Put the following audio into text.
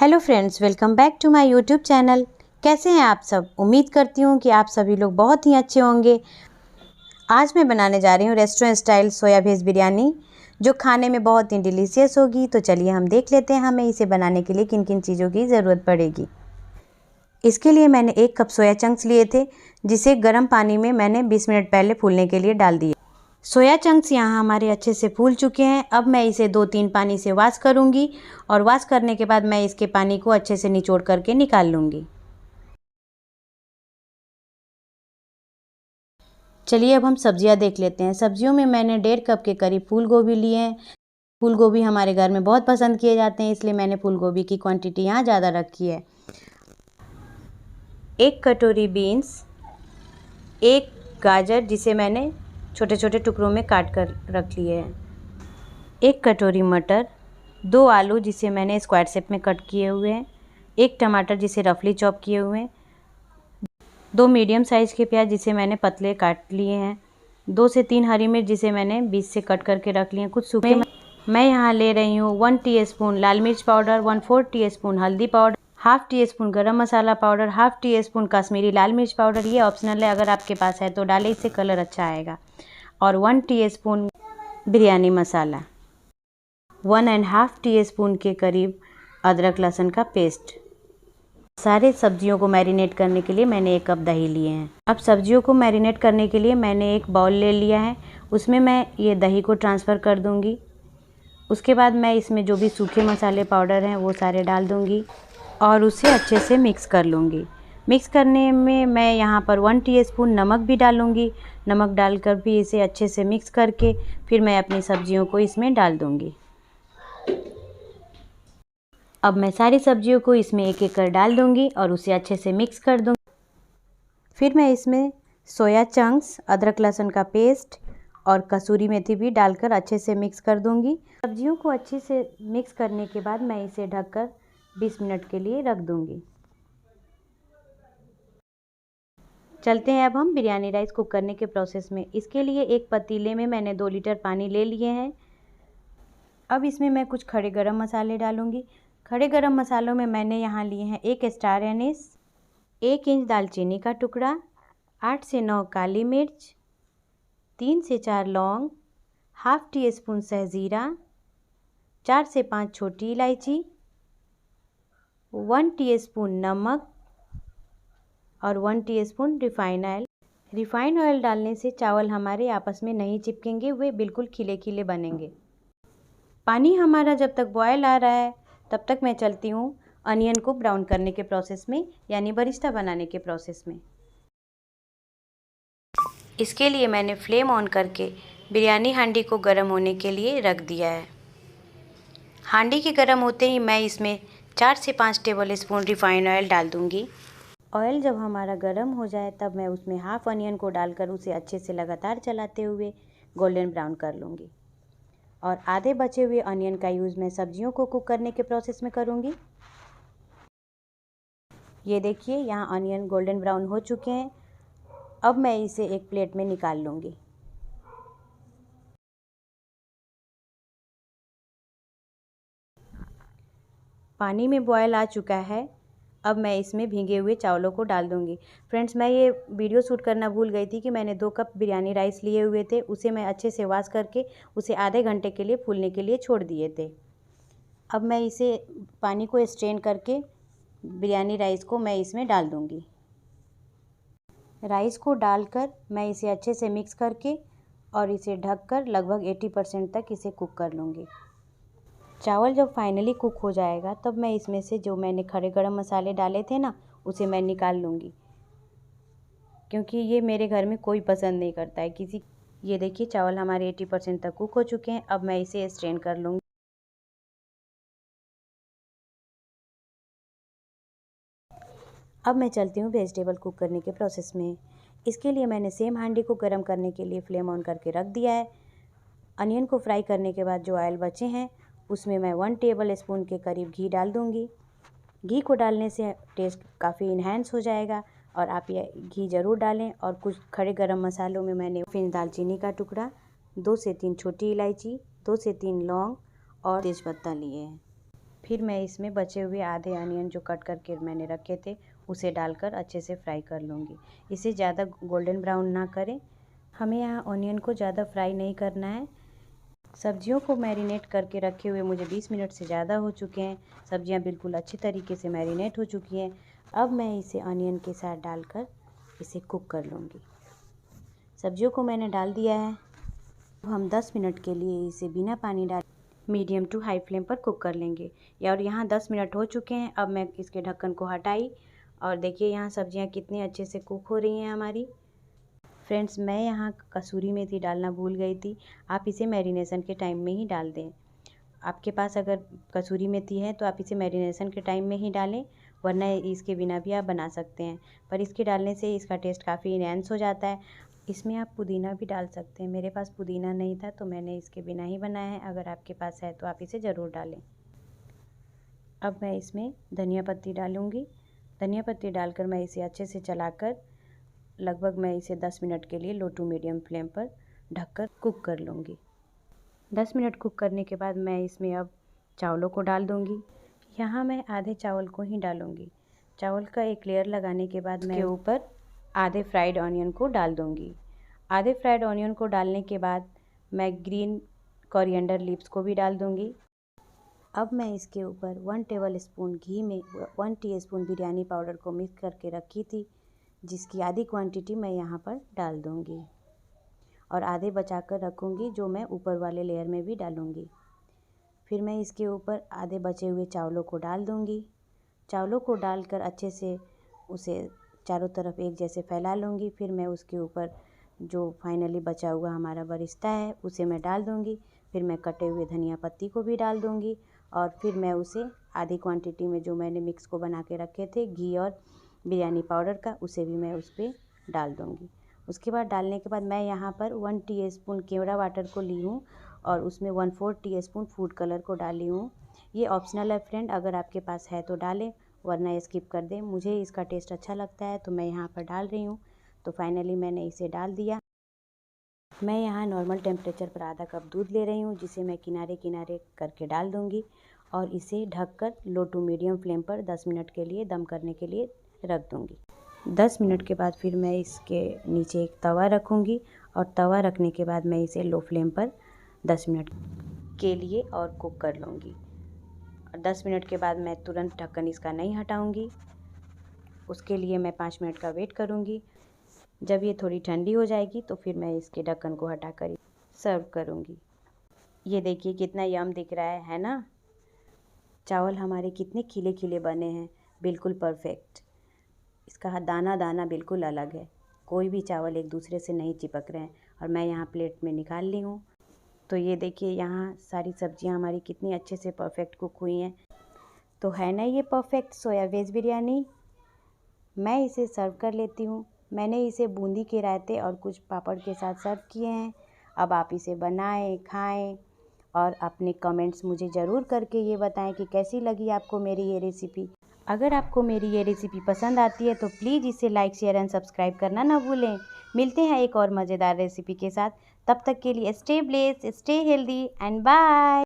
Hello friends, welcome back to my YouTube channel. कैसे हैं आप सब? उम्मीद करती हूँ कि आप सभी लोग बहुत ही अच्छे होंगे। आज मैं बनाने जा रही हूँ रेस्टोरेंट स्टाइल सोया भेज बिरयानी, जो खाने में बहुत ही डिलीशियस होगी। तो चलिए हम देख लेते हैं हमें इसे बनाने के लिए किन किन चीज़ों की ज़रूरत पड़ेगी। इसके लिए मैंने 1 कप सोया चंक्स लिए थे, जिसे गर्म पानी में मैंने 20 मिनट पहले फूलने के लिए डाल दिया। सोया चंक्स यहाँ हमारे अच्छे से फूल चुके हैं। अब मैं इसे 2-3 पानी से वॉश करूँगी और वॉश करने के बाद मैं इसके पानी को अच्छे से निचोड़ करके निकाल लूँगी। चलिए अब हम सब्जियाँ देख लेते हैं। सब्जियों में मैंने 1.5 कप के करीब फूल गोभी लिए हैं। फूल गोभी हमारे घर में बहुत पसंद किए जाते हैं, इसलिए मैंने फूल गोभी की क्वांटिटी यहाँ ज़्यादा रखी है। 1 कटोरी बीन्स, 1 गाजर जिसे मैंने छोटे छोटे टुकड़ों में काट कर रख लिए हैं, 1 कटोरी मटर, 2 आलू जिसे मैंने स्क्वायर शेप में कट किए हुए हैं, 1 टमाटर जिसे रफली चॉप किए हुए हैं, 2 मीडियम साइज़ के प्याज जिसे मैंने पतले काट लिए हैं, 2 से 3 हरी मिर्च जिसे मैंने बीच से कट करके रख लिए हैं। कुछ सूखे मैं यहाँ ले रही हूँ 1 टीस्पून लाल मिर्च पाउडर, 1/4 टीस्पून हल्दी powder, half teaspoon garam masala powder, half teaspoon Kashmiri लाल मिर्च पाउडर। ये ऑप्शनल है, अगर आपके पास है तो डालें, इससे कलर अच्छा आएगा। और 1 टीस्पून बिरयानी मसाला, 1.5 टीस्पून के करीब अदरक लहसुन का पेस्ट। सारे सब्जियों को मैरिनेट करने के लिए मैंने 1 कप दही लिए हैं। अब सब्जियों को मैरिनेट करने के लिए मैंने एक बाउल ले लिया है, उसमें मैं ये दही को ट्रांसफ़र कर दूंगी। उसके बाद मैं इसमें जो भी सूखे मसाले पाउडर हैं वो सारे डाल दूंगी और उसे अच्छे से मिक्स कर लूँगी। मिक्स करने में मैं यहाँ पर 1 टीस्पून नमक भी डालूँगी। नमक डालकर भी इसे अच्छे से मिक्स करके फिर मैं अपनी सब्जियों को इसमें डाल दूँगी। अब मैं सारी सब्जियों को इसमें एक एक कर डाल दूँगी और उसे अच्छे से मिक्स कर दूँगी। फिर मैं इसमें सोया चंक्स, अदरक लहसुन का पेस्ट और कसूरी मेथी भी डालकर अच्छे से मिक्स कर दूँगी। सब्जियों को अच्छे से मिक्स करने के बाद मैं इसे ढककर 20 मिनट के लिए रख दूँगी। चलते हैं अब हम बिरयानी राइस कुक करने के प्रोसेस में। इसके लिए एक पतीले में मैंने 2 लीटर पानी ले लिए हैं। अब इसमें मैं कुछ खड़े गरम मसाले डालूँगी। खड़े गरम मसालों में मैंने यहाँ लिए हैं 1 स्टार एनीस, 1 इंच दालचीनी का टुकड़ा, 8 से 9 काली मिर्च, 3 से 4 लौंग, हाफ टी स्पून सहजीरा, 4 से 5 छोटी इलायची, 1 टीस्पून नमक और 1 teaspoon refined oil. Refined oil डालने से चावल हमारे आपस में नहीं चिपकेंगे, वे बिल्कुल खिले खिले बनेंगे। पानी हमारा जब तक बॉयल आ रहा है तब तक मैं चलती हूँ अनियन को ब्राउन करने के प्रोसेस में, यानी बरिस्ता बनाने के प्रोसेस में। इसके लिए मैंने फ्लेम ऑन करके बिरयानी हांडी को गर्म होने के लिए रख दिया है। हांडी के गर्म होते ही मैं इसमें 4 से 5 टेबल स्पून रिफाइंड ऑयल डाल दूँगी। ऑयल जब हमारा गर्म हो जाए तब मैं उसमें हाफ अनियन को डालकर उसे अच्छे से लगातार चलाते हुए गोल्डन ब्राउन कर लूँगी। और आधे बचे हुए अनियन का यूज़ मैं सब्जियों को कुक करने के प्रोसेस में करूँगी। ये देखिए, यहाँ अनियन गोल्डन ब्राउन हो चुके हैं। अब मैं इसे एक प्लेट में निकाल लूँगी। पानी में बॉयल आ चुका है। अब मैं इसमें भीगे हुए चावलों को डाल दूँगी। फ्रेंड्स, मैं ये वीडियो शूट करना भूल गई थी कि मैंने 2 कप बिरयानी राइस लिए हुए थे, उसे मैं अच्छे से वॉश करके उसे आधे घंटे के लिए फूलने के लिए छोड़ दिए थे। अब मैं इसे पानी को स्ट्रेन करके बिरयानी राइस को मैं इसमें डाल दूँगी। राइस को डालकर मैं इसे अच्छे से मिक्स करके और इसे ढककर लगभग 80% तक इसे कुक कर लूँगी। चावल जब फाइनली कुक हो जाएगा तब मैं इसमें से जो मैंने खड़े गरम मसाले डाले थे ना, उसे मैं निकाल लूँगी, क्योंकि ये मेरे घर में कोई पसंद नहीं करता है किसी। ये देखिए, चावल हमारे 80% तक कुक हो चुके हैं। अब मैं इसे स्ट्रेन कर लूँगी। अब मैं चलती हूँ वेजिटेबल कुक करने के प्रोसेस में। इसके लिए मैंने सेम हांडी को गर्म करने के लिए फ्लेम ऑन करके रख दिया है। अनियन को फ्राई करने के बाद जो ऑयल बचे हैं उसमें मैं 1 टेबल स्पून के करीब घी डाल दूँगी। घी को डालने से टेस्ट काफ़ी इन्हेंस हो जाएगा और आप ये घी ज़रूर डालें। और कुछ खड़े गरम मसालों में मैंने फिर दालचीनी का टुकड़ा, 2 से 3 छोटी इलायची, 2 से 3 लौंग और तेज़पत्ता लिए हैं। फिर मैं इसमें बचे हुए आधे अनियन जो कट करके मैंने रखे थे उसे डालकर अच्छे से फ्राई कर लूँगी। इसे ज़्यादा गोल्डन ब्राउन ना करें, हमें यहाँ ऑनियन को ज़्यादा फ्राई नहीं करना है। सब्जियों को मैरिनेट करके रखे हुए मुझे 20 मिनट से ज़्यादा हो चुके हैं। सब्जियां बिल्कुल अच्छी तरीके से मैरिनेट हो चुकी हैं। अब मैं इसे अनियन के साथ डालकर इसे कुक कर लूँगी। सब्जियों को मैंने डाल दिया है। अब हम 10 मिनट के लिए इसे बिना पानी डाल मीडियम टू हाई फ्लेम पर कुक कर लेंगे। और यहाँ 10 मिनट हो चुके हैं। अब मैं इसके ढक्कन को हटाई और देखिए यहाँ सब्जियाँ कितनी अच्छे से कुक हो रही हैं हमारी। फ्रेंड्स, मैं यहाँ कसूरी मेथी डालना भूल गई थी। आप इसे मैरिनेशन के टाइम में ही डाल दें। आपके पास अगर कसूरी मेथी है तो आप इसे मैरिनेशन के टाइम में ही डालें, वरना इसके बिना भी आप बना सकते हैं। पर इसके डालने से इसका टेस्ट काफ़ी इनहेंस हो जाता है। इसमें आप पुदीना भी डाल सकते हैं। मेरे पास पुदीना नहीं था तो मैंने इसके बिना ही बनाया है। अगर आपके पास है तो आप इसे ज़रूर डालें। अब मैं इसमें धनिया पत्ती डालूँगी। धनिया पत्ती डालकर मैं इसे अच्छे से चलाकर लगभग मैं इसे 10 मिनट के लिए लो टू मीडियम फ्लेम पर ढककर कुक कर लूँगी। 10 मिनट कुक करने के बाद मैं इसमें अब चावलों को डाल दूँगी। यहाँ मैं आधे चावल को ही डालूँगी। चावल का एक लेयर लगाने के बाद मैं ऊपर आधे फ्राइड ऑनियन को डाल दूँगी। आधे फ्राइड ऑनियन को डालने के बाद मैं ग्रीन कोरिएंडर लीव्स को भी डाल दूँगी। अब मैं इसके ऊपर 1 टेबल स्पून घी में 1 टीस्पून बिरयानी पाउडर को मिक्स करके रखी थी, जिसकी आधी क्वांटिटी मैं यहाँ पर डाल दूँगी और आधे बचा कर रखूँगी जो मैं ऊपर वाले लेयर में भी डालूँगी। फिर मैं इसके ऊपर आधे बचे हुए चावलों को डाल दूँगी। चावलों को डालकर अच्छे से उसे चारों तरफ एक जैसे फैला लूँगी। फिर मैं उसके ऊपर जो फाइनली बचा हुआ हमारा बरिस्ता है उसे मैं डाल दूँगी। फिर मैं कटे हुए धनिया पत्ती को भी डाल दूँगी और फिर मैं उसे आधी क्वांटिटी में जो मैंने मिक्स को बना के रखे थे घी और बिरयानी पाउडर का, उसे भी मैं उस पर डाल दूँगी। उसके बाद डालने के बाद मैं यहाँ पर 1 टीस्पून केवड़ा वाटर को ली हूँ और उसमें 1/4 टीस्पून फूड कलर को डाली हूँ। ये ऑप्शनल है फ्रेंड, अगर आपके पास है तो डालें, वरना स्किप कर दें। मुझे इसका टेस्ट अच्छा लगता है तो मैं यहाँ पर डाल रही हूँ। तो फाइनली मैंने इसे डाल दिया। मैं यहाँ नॉर्मल टेम्परेचर पर आधा कप दूध ले रही हूँ, जिसे मैं किनारे किनारे करके डाल दूँगी और इसे ढककर लो टू मीडियम फ्लेम पर 10 मिनट के लिए दम करने के लिए रख दूँगी। 10 मिनट के बाद फिर मैं इसके नीचे एक तवा रखूँगी और तवा रखने के बाद मैं इसे लो फ्लेम पर 10 मिनट के लिए और कुक कर लूँगी। 10 मिनट के बाद मैं तुरंत ढक्कन इसका नहीं हटाऊँगी, उसके लिए मैं 5 मिनट का वेट करूँगी। जब ये थोड़ी ठंडी हो जाएगी तो फिर मैं इसके ढक्कन को हटाकर सर्व करूँगी। ये देखिए कितना यम दिख रहा है ना। चावल हमारे कितने खिले खिले बने हैं, बिल्कुल परफेक्ट। इसका दाना दाना बिल्कुल अलग है, कोई भी चावल एक दूसरे से नहीं चिपक रहे हैं। और मैं यहाँ प्लेट में निकाल ली हूँ। तो ये देखिए यहाँ सारी सब्जियाँ हमारी कितनी अच्छे से परफेक्ट कुक हुई हैं। तो है ना ये परफेक्ट सोया वेज बिरयानी। मैं इसे सर्व कर लेती हूँ। मैंने इसे बूंदी के रायते और कुछ पापड़ के साथ सर्व किए हैं। अब आप इसे बनाएं, खाएं और अपने कमेंट्स मुझे ज़रूर करके ये बताएं कि कैसी लगी आपको मेरी ये रेसिपी। अगर आपको मेरी ये रेसिपी पसंद आती है तो प्लीज़ इसे लाइक, शेयर एंड सब्सक्राइब करना ना भूलें। मिलते हैं एक और मज़ेदार रेसिपी के साथ। तब तक के लिए stay blessed, stay healthy and bye.